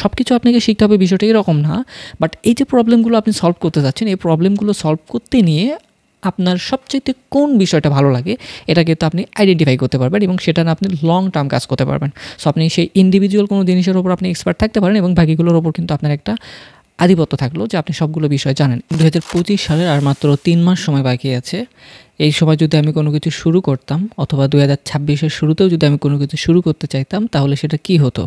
সব কিছু আপনাকে শিখতে হবে বিষয়টা এরকম না, বাট এই যে প্রবলেমগুলো আপনি সলভ করতে যাচ্ছেন, এই প্রবলেমগুলো সলভ করতে নিয়ে আপনার সবচাইতে কোন বিষয়টা ভালো লাগে এটা কিন্তু আপনি আইডেন্টিফাই করতে পারবেন এবং সেটা না আপনি লং টার্ম কাজ করতে পারবেন। সো আপনি সেই ইন্ডিভিজুয়াল কোনো জিনিসের ওপর আপনি এক্সপার্ট থাকতে পারেন এবং বাকিগুলোর ওপর কিন্তু আপনার একটা আধিপত্য থাকলো যে আপনি সবগুলো বিষয় জানেন। 2025 সালের আর মাত্র 3 মাস সময় বাকি আছে। এই সময় যদি আমি কোনো কিছু শুরু করতাম অথবা 2026-এর শুরুতেও যদি আমি কোনো কিছু শুরু করতে চাইতাম তাহলে সেটা কি হতো?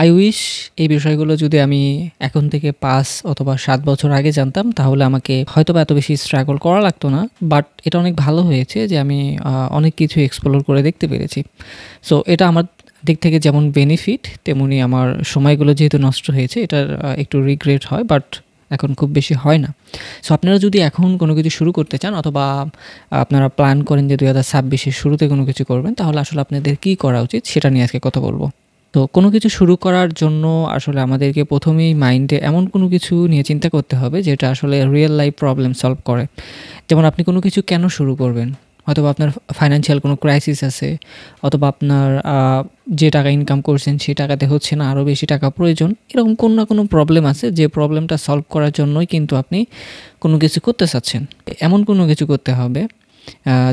আই উইশ এই বিষয়গুলো যদি আমি এখন থেকে 5 অথবা 7 বছর আগে জানতাম তাহলে আমাকে হয়তোবা এত বেশি স্ট্রাগল করা লাগতো না। বাট এটা অনেক ভালো হয়েছে যে আমি অনেক কিছু এক্সপ্লোর করে দেখতে পেরেছি। সো এটা আমার দিক থেকে যেমন বেনিফিট, তেমনি আমার সময়গুলো যেহেতু নষ্ট হয়েছে এটার একটু রিগ্রেট হয়, বাট এখন খুব বেশি হয় না। সো আপনারা যদি এখন কোনো কিছু শুরু করতে চান অথবা আপনারা প্ল্যান করেন যে 2026-এর শুরুতে কোনো কিছু করবেন, তাহলে আসলে আপনাদের কী করা উচিত সেটা নিয়ে আজকে কথা বলবো। তো কোনো কিছু শুরু করার জন্য আসলে আমাদেরকে প্রথমেই মাইন্ডে এমন কোনো কিছু নিয়ে চিন্তা করতে হবে যেটা আসলে রিয়েল লাইফ প্রবলেম সলভ করে। যেমন আপনি কোনো কিছু কেন শুরু করবেন? হয়তোবা আপনার ফাইন্যান্সিয়াল কোনো ক্রাইসিস আছে, অথবা আপনার যে টাকা ইনকাম করছেন সেই টাকাতে হচ্ছে না, আরও বেশি টাকা প্রয়োজন। এরকম কোনো না কোনো প্রবলেম আছে যে প্রবলেমটা সলভ করার জন্যই কিন্তু আপনি কোনো কিছু করতে চাচ্ছেন। এমন কোনো কিছু করতে হবে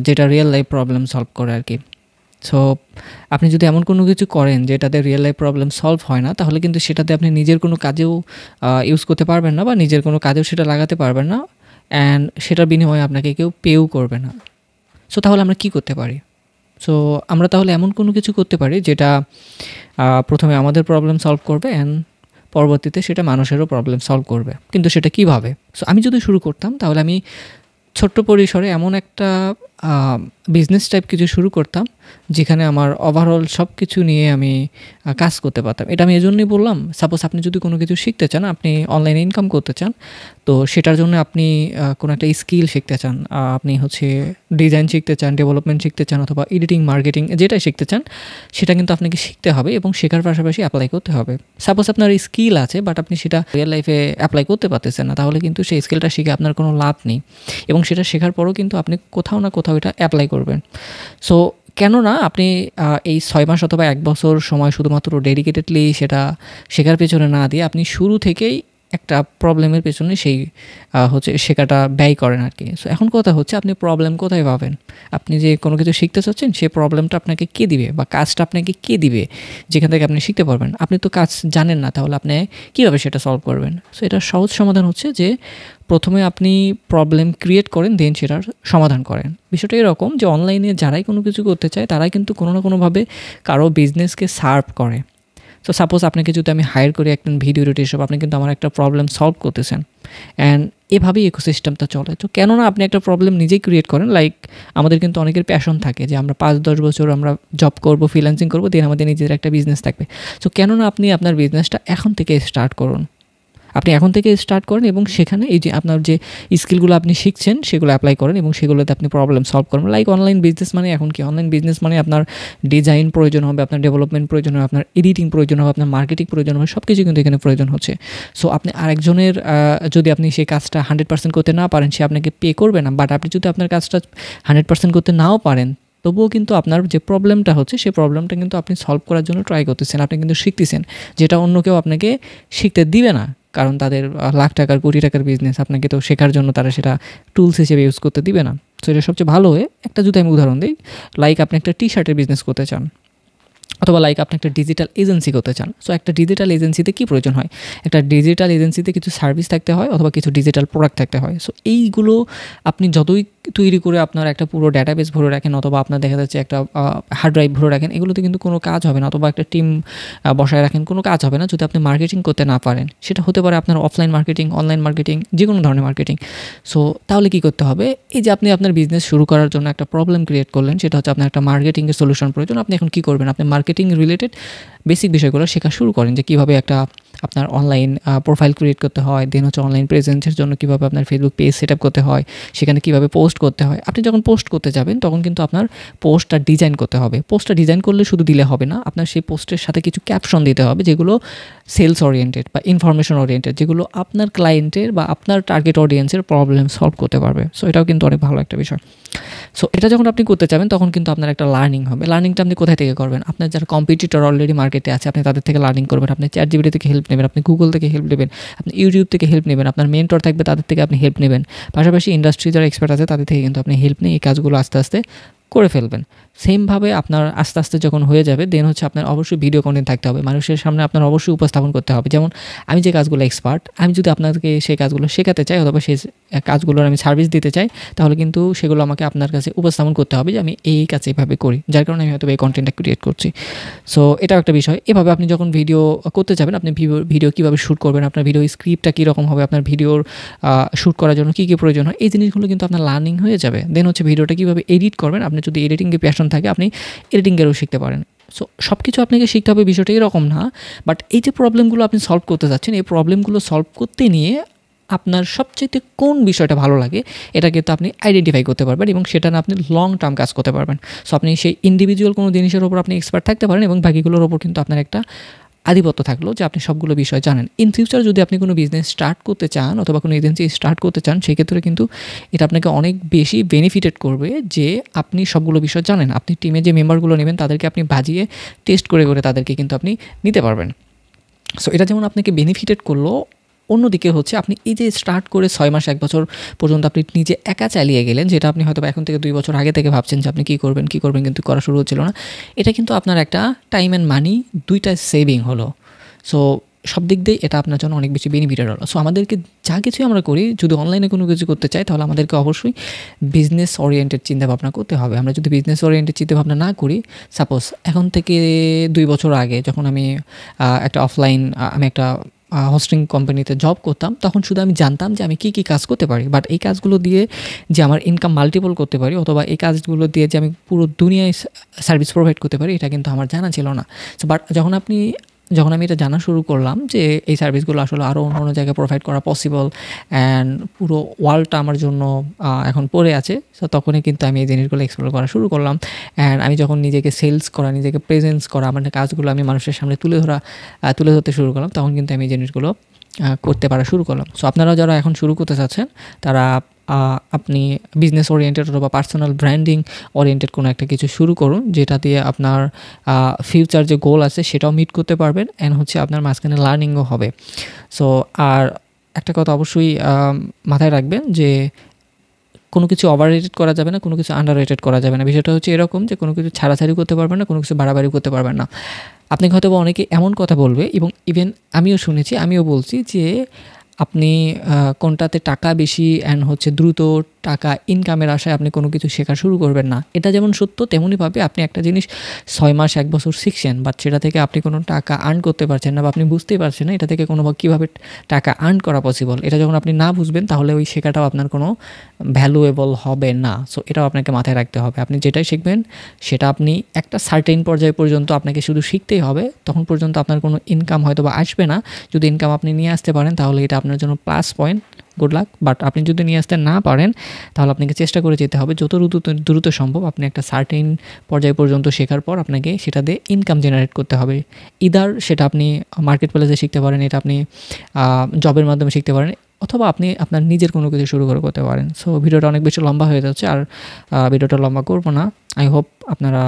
যেটা রিয়েল লাইফ প্রবলেম সলভ করে আর কি। সো আপনি যদি এমন কোনো কিছু করেন যেটাতে রিয়েল লাইফ প্রবলেম সলভ হয় না, তাহলে কিন্তু সেটাতে আপনি নিজের কোনো কাজেও ইউজ করতে পারবেন না বা নিজের কোনো কাজেও সেটা লাগাতে পারবেন না, অ্যান্ড সেটার বিনিময়ে আপনাকে কেউ পেও করবে না। সো তাহলে আমরা কি করতে পারি? সো আমরা তাহলে এমন কোনো কিছু করতে পারি যেটা প্রথমে আমাদের প্রবলেম সলভ করবে অ্যান্ড পরবর্তীতে সেটা মানুষেরও প্রবলেম সলভ করবে। কিন্তু সেটা কিভাবে? সো আমি যদি শুরু করতাম তাহলে আমি ছোট্ট পরিসরে এমন একটা বিজনেস টাইপ কিছু শুরু করতাম যেখানে আমার ওভারঅল সব কিছু নিয়ে আমি কাজ করতে পারতাম। এটা আমি এজন্যই বললাম, সাপোজ আপনি যদি কোনো কিছু শিখতে চান, আপনি অনলাইনে ইনকাম করতে চান, তো সেটার জন্য আপনি কোনো একটা স্কিল শিখতে চান, আপনি হচ্ছে ডিজাইন শিখতে চান, ডেভেলপমেন্ট শিখতে চান, অথবা এডিটিং, মার্কেটিং যেটাই শিখতে চান সেটা কিন্তু আপনাকে শিখতে হবে এবং শেখার পাশাপাশি অ্যাপ্লাই করতে হবে। সাপোজ আপনার স্কিল আছে বাট আপনি সেটা রিয়েল লাইফে অ্যাপ্লাই করতে পারতেছেন না, তাহলে কিন্তু সেই স্কিলটা শিখে আপনার কোনো লাভ নেই এবং সেটা শেখার পরও কিন্তু আপনি কোথাও না কোথাও এটা অ্যাপ্লাই করবেন। সো কেননা আপনি এই 6 মাস অথবা 1 বছর সময় শুধুমাত্র ডেডিকেটেডলি সেটা শেখার পেছনে না দিয়ে আপনি শুরু থেকেই একটা প্রবলেমের পেছনে সেই হচ্ছে শেখাটা ব্যয় করেন আর কি। সো এখন কথা হচ্ছে আপনি প্রবলেম কোথায় পাবেন? আপনি যে কোনো কিছু শিখতে চাচ্ছেন সেই প্রবলেমটা আপনাকে কে দিবে বা কাজটা আপনাকে কে দিবে যেখান থেকে আপনি শিখতে পারবেন? আপনি তো কাজ জানেন না, তাহলে আপনি কীভাবে সেটা সলভ করবেন? সো এটার সহজ সমাধান হচ্ছে যে প্রথমে আপনি প্রবলেম ক্রিয়েট করেন, দেন সেটার সমাধান করেন। বিষয়টা এরকম যে অনলাইনে যারাই কোনো কিছু করতে চায় তারাই কিন্তু কোনো না কোনোভাবে কারো বিজনেসকে সার্ভ করে। সো সাপোজ আপনাকে যদি আমি হায়ার করি একজন ভিডিও এডিটর হিসেবে, আপনি কিন্তু আমার একটা প্রবলেম সলভ করতেছেন, অ্যান্ড এভাবেই ইকোসিস্টেমটা চলে। তো কেননা আপনি একটা প্রবলেম নিজেই ক্রিয়েট করেন। লাইক আমাদের কিন্তু অনেকের প্যাশন থাকে যে আমরা 5-10 বছর আমরা জব করব, ফ্রিল্যান্সিং করবো, দেন আমাদের নিজের একটা বিজনেস থাকবে। সো কেননা আপনি আপনার বিজনেসটা এখন থেকে স্টার্ট করুন। আপনি এখন থেকে স্টার্ট করেন এবং সেখানে এই যে আপনার যে স্কিলগুলো আপনি শিখছেন সেগুলো অ্যাপ্লাই করেন এবং সেগুলোতে আপনি প্রবলেম সলভ করেন। লাইক অনলাইন বিজনেস মানে এখন কি, অনলাইন বিজনেস মানে আপনার ডিজাইন প্রয়োজন হবে, আপনার ডেভেলপমেন্ট প্রয়োজন হবে, আপনার এডিটিং প্রয়োজন হবে, আপনার মার্কেটিং প্রয়োজন হবে, সব কিছু কিন্তু এখানে প্রয়োজন হচ্ছে। সো আপনি আরেকজনের যদি আপনি সেই কাজটা 100% করতে না পারেন, সে আপনাকে পে করবে না। বাট আপনি যদি আপনার কাজটা 100% করতে নাও পারেন, তবুও কিন্তু আপনার যে প্রবলেমটা হচ্ছে সেই প্রবলেমটা কিন্তু আপনি সলভ করার জন্য ট্রাই করতেছেন, আপনি কিন্তু শিখতেছেন, যেটা অন্য কেউ আপনাকে শিখতে দিবে না, কারণ তাদের লাখ টাকার, কোটি টাকার বিজনেস, আপনাকে তো শেখার জন্য তারা সেটা টুলস হিসেবে ইউজ করতে দিবে না। সো এটা সবচেয়ে ভালো হয়। একটা যদি আমি উদাহরণ দিই, লাইক আপনি একটা টি-শার্টের বিজনেস করতে চান, অথবা লাইক আপনি একটা ডিজিটাল এজেন্সি করতে চান। সো একটা ডিজিটাল এজেন্সিতে কী প্রয়োজন হয়? একটা ডিজিটাল এজেন্সি কিছু সার্ভিস থাকতে হয় অথবা কিছু ডিজিটাল প্রোডাক্ট থাকতে হয়। সো এইগুলো আপনি যতই তৈরি করে আপনার একটা পুরো ডাটাবেস ভরে রাখেন অথবা আপনার দেখা যাচ্ছে একটা হার্ড ড্রাইভ ভরে রাখেন, এগুলোতে কিন্তু কোনো কাজ হবে না, অথবা একটা টিম বসায় রাখেন, কোনো কাজ হবে না যদি আপনি মার্কেটিং করতে না পারেন। সেটা হতে পারে আপনার অফলাইন মার্কেটিং, অনলাইন মার্কেটিং, যে কোনো ধরনের মার্কেটিং। সো তাহলে কী করতে হবে? এই যে আপনি আপনার বিজনেস শুরু করার জন্য একটা প্রবলেম ক্রিয়েট করলেন, সেটা হচ্ছে আপনার একটা মার্কেটিংয়ের সলিউশন প্রয়োজন। আপনি এখন কী করবেন? আপনি মার্কেটিং রিলেটেড বেসিক বিষয়গুলো শেখা শুরু করেন, যে কীভাবে একটা আপনার অনলাইন প্রোফাইল ক্রিয়েট করতে হয়, দেন হচ্ছে অনলাইন প্রেজেন্সের জন্য কীভাবে আপনার ফেসবুক পেজ সেট আপ করতে হয়, সেখানে কীভাবে পোস্ট করতে হয়। আপনি যখন পোস্ট করতে যাবেন তখন কিন্তু আপনার পোস্টটা ডিজাইন করতে হবে। পোস্টটা ডিজাইন করলে শুধু দিলে হবে না, আপনার সেই পোস্টের সাথে কিছু ক্যাপশন দিতে হবে যেগুলো সেলস ওরিয়েন্টেড বা ইনফরমেশন ওরিয়েন্টেড, যেগুলো আপনার ক্লায়েন্টের বা আপনার টার্গেট অডিয়েন্সের প্রবলেম সলভ করতে পারবে। সো এটাও কিন্তু অনেক ভালো একটা বিষয়। সো এটা যখন আপনি করতে চাবেন তখন কিন্তু আপনার একটা লার্নিং হবে। লার্নিংটা আপনি কোথায় থেকে করবেন? আপনার যারা কম্পিটিটর অলরেডি মার্কেটে আছে আপনি তাদের থেকে লার্নিং করবেন, আপনি ChatGPT থেকে হেল্প নেবেন, আপনি গুগল থেকে হেল্প নেবেন, আপনি ইউটিউব থেকে হেল্প নেবেন, আপনার মেন্টর থাকবে তাদের থেকে আপনি হেল্প নেবেন, পাশাপাশি ইন্ডাস্ট্রি যারা এক্সপার্ট আছে তাদের থেকে কিন্তু আপনি হেল্প নিয়ে এই কাজগুলো আস্তে আস্তে করে ফেলবেন। সেমভাবে আপনার আস্তে আস্তে যখন হয়ে যাবে দেন হচ্ছে আপনার অবশ্যই ভিডিও কন্টেন্ট থাকতে হবে, মানুষের সামনে আপনার অবশ্যই উপস্থাপন করতে হবে। যেমন আমি যে কাজগুলো এক্সপার্ট, আমি যদি আপনাদেরকে সেই কাজগুলো শেখাতে চাই অথবা সেই কাজগুলোর আমি সার্ভিস দিতে চাই, তাহলে কিন্তু সেগুলো আমাকে আপনার কাছে উপস্থাপন করতে হবে যে আমি এই কাজ এইভাবে করি, যার কারণে আমি হয়তো এই কন্টেন্টটা ক্রিয়েট করছি। সো এটাও একটা বিষয়। এভাবে আপনি যখন ভিডিও করতে যাবেন, আপনি ভিডিও কীভাবে শ্যুট করবেন, আপনার ভিডিও স্ক্রিপ্টটা কীরকম হবে, আপনার ভিডিওর শ্যুট করার জন্য কী কী প্রয়োজন হয়, এই জিনিসগুলো কিন্তু আপনার লার্নিং হয়ে যাবে। দেন হচ্ছে ভিডিওটা কীভাবে এডিট করবেন, আপনি যদি এডিটিংয়ে প্যাশন থাকে আপনি এডিটিংয়েরও শিখতে পারেন। সো সব কিছু আপনাকে শিখতে হবে বিষয়টা এরকম না, বাট এই যে প্রবলেমগুলো আপনি সলভ করতে চাচ্ছেন এই প্রবলেমগুলো সলভ করতে নিয়ে আপনার সবচেয়ে কোন বিষয়টা ভালো লাগে এটা কিন্তু আপনি আইডেন্টিফাই করতে পারবেন এবং সেটা না আপনি লং টার্ম কাজ করতে পারবেন। সো আপনি সেই ইন্ডিভিজুয়াল কোনো জিনিসের ওপর আপনি এক্সপার্ট থাকতে পারেন এবং বাকিগুলোর ওপর কিন্তু আপনার একটা আধিপত্য থাকলো যে আপনি সবগুলো বিষয় জানেন। ইন ফিউচার যদি আপনি কোনো বিজনেস স্টার্ট করতে চান অথবা কোনো এজেন্সি স্টার্ট করতে চান, সেক্ষেত্রে কিন্তু এটা আপনাকে অনেক বেশি বেনিফিটেড করবে যে আপনি সবগুলো বিষয় জানেন। আপনি টিমে যে মেম্বারগুলো নেবেন তাদেরকে আপনি বাজিয়ে টেস্ট করে করে তাদেরকে কিন্তু আপনি নিতে পারবেন। সো এটা যেমন আপনাকে বেনিফিটেড করলো, অন্যদিকে হচ্ছে আপনি এই যে স্টার্ট করে 6 মাস 1 বছর পর্যন্ত আপনি নিজে একা চালিয়ে গেলেন, যেটা আপনি হয়তো এখন থেকে 2 বছর আগে থেকে ভাবছেন যে আপনি কী করবেন কিন্তু করা শুরু হচ্ছিল না। এটা কিন্তু আপনার একটা টাইম অ্যান্ড মানি দুইটাই সেভিং হলো। সো সব দিক দিয়ে এটা আপনার জন্য অনেক বেশি বেনিফিটেড হলো। সো আমাদেরকে যা কিছুই আমরা করি, যদি অনলাইনে কোনো কিছু করতে চাই তাহলে আমাদেরকে অবশ্যই বিজনেস ওরিয়েন্টেড চিন্তাভাবনা করতে হবে। আমরা যদি বিজনেস ওরিয়েন্টেড চিন্তাভাবনা না করি, সাপোজ এখন থেকে 2 বছর আগে যখন আমি একটা আমি একটা হোস্টিং কোম্পানিতে জব করতাম, তখন শুধু আমি জানতাম যে আমি কী কী কাজ করতে পারি, বাট এই কাজগুলো দিয়ে যে আমার ইনকাম মাল্টিপল করতে পারি অথবা এই কাজগুলো দিয়ে যে আমি পুরো দুনিয়ায় সার্ভিস প্রোভাইড করতে পারি এটা কিন্তু আমার জানা ছিল না। সো বাট যখন আমি এটা জানা শুরু করলাম যে এই সার্ভিসগুলো আসলে আরও অন্য জায়গায় প্রোভাইড করা পসিবল অ্যান্ড পুরো ওয়ার্ল্ডটা আমার জন্য এখন পড়ে আছে, সো তখনই কিন্তু আমি এই জিনিসগুলো এক্সপ্লোর করা শুরু করলাম। অ্যান্ড আমি যখন নিজেকে সেলস করা, নিজেকে প্রেজেন্স করা, আমার কাজগুলো আমি মানুষের সামনে তুলে ধরতে শুরু করলাম, তখন কিন্তু আমি এই জিনিসগুলো করতে পারা শুরু করলাম। সো আপনারাও যারা এখন শুরু করতে চাচ্ছেন তারা আপনি বিজনেস ওরিয়েন্টেড অথবা পার্সোনাল ব্র্যান্ডিং ওরিয়েন্টেড কোনো একটা কিছু শুরু করুন, যেটা দিয়ে আপনার ফিউচার যে গোল আছে সেটাও মিট করতে পারবেন অ্যান্ড হচ্ছে আপনার মাঝখানে লার্নিংও হবে। সো আর একটা কথা অবশ্যই মাথায় রাখবেন যে কোনো কিছু ওভার রেটেড করা যাবে না, কোনো কিছু আন্ডার রেটেড করা যাবে না। বিষয়টা হচ্ছে এরকম যে কোনো কিছু ছাড়াছাড়ি করতে পারবেন না, কোনো কিছু বাড়াবাড়ি করতে পারবেন না। আপনি হয়তো অনেকে এমন কথা বলবে এবং ইভেন আমিও শুনেছি, আমিও বলছি যে আপনি কোনটাতে টাকা বেশি অ্যান্ড হচ্ছে দ্রুত টাকা ইনকামের আশায় আপনি কোনো কিছু শেখা শুরু করবেন না। এটা যেমন সত্য তেমনইভাবে আপনি একটা জিনিস 6 মাস 1 বছর শিখছেন, বাট সেটা থেকে আপনি কোনো টাকা আর্ন করতে পারছেন না বা আপনি বুঝতেই পারছেন না এটা থেকে কীভাবে টাকা আর্ন করা পসিবল। এটা যখন আপনি না বুঝবেন তাহলে ওই শেখাটাও আপনার কোনো ভ্যালুয়েবল হবে না। সো এটাও আপনাকে মাথায় রাখতে হবে। আপনি যেটাই শিখবেন সেটা আপনি একটা সার্টেন পর্যায় পর্যন্ত আপনাকে শুধু শিখতেই হবে, তখন পর্যন্ত আপনার কোনো ইনকাম হয়তো বা আসবে না। যদি ইনকাম আপনি নিয়ে আসতে পারেন তাহলে এটা আপনার জন্য plus point, good luck. But আপনি যদি নিয়ে আসতে না পারেন তাহলে আপনাকে চেষ্টা করে যেতে হবে যত দ্রুত সম্ভব আপনি একটা সার্টেন পর্যায় পর্যন্ত শেখার পর আপনাকে সেটা দিয়ে ইনকাম জেনারেট করতে হবে। ইদার সেটা আপনি মার্কেট প্লেসে শিখতে পারেন, এটা আপনি জবের মাধ্যমে শিখতে পারেন, অথবা আপনি আপনার নিজের কোনো কিছু শুরু করতে পারেন। সো ভিডিওটা অনেক বেশি লম্বা হয়ে যাচ্ছে, আর ভিডিওটা লম্বা করবো না। আই হোপ আপনারা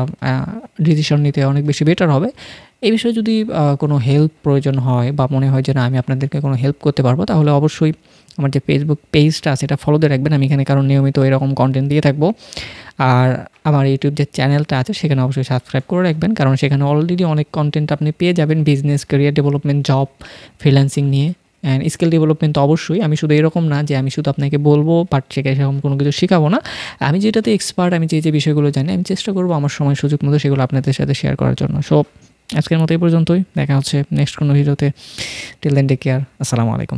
ডিসিশন নিতে অনেক বেশি বেটার হবে। এই বিষয়ে যদি কোনো হেল্প প্রয়োজন হয় বা মনে হয় যে না আমি আপনাদেরকে কোনো হেল্প করতে পারবো, তাহলে অবশ্যই আমার যে ফেসবুক পেজটা আছে এটা ফলো দিয়ে রাখবেন। আমি এখানে কারণ নিয়মিত এরকম কন্টেন্ট দিয়ে থাকবো। আর আমার ইউটিউব যে চ্যানেলটা আছে সেখানে অবশ্যই সাবস্ক্রাইব করে রাখবেন, কারণ সেখানে অলরেডি অনেক কন্টেন্ট আপনি পেয়ে যাবেন business, career development, job, freelancing নিয়ে অ্যান্ড স্কিল ডেভেলপমেন্ট। তো অবশ্যই আমি শুধু এরকম না যে আমি শুধু আপনাকে বলবো বাট সেরকম কোনো কিছু শেখাবো না। আমি যেটাতে এক্সপার্ট, আমি যে বিষয়গুলো জানি আমি চেষ্টা করবো আমার সময় সুযোগ মতো সেগুলো আপনাদের সাথে শেয়ার করার জন্য। সো আজকের মতো এই পর্যন্তই, দেখা হচ্ছে নেক্সট কোনো ভিডিওতে। টিল দেন টেক কেয়ার, আসসালামু আলাইকুম।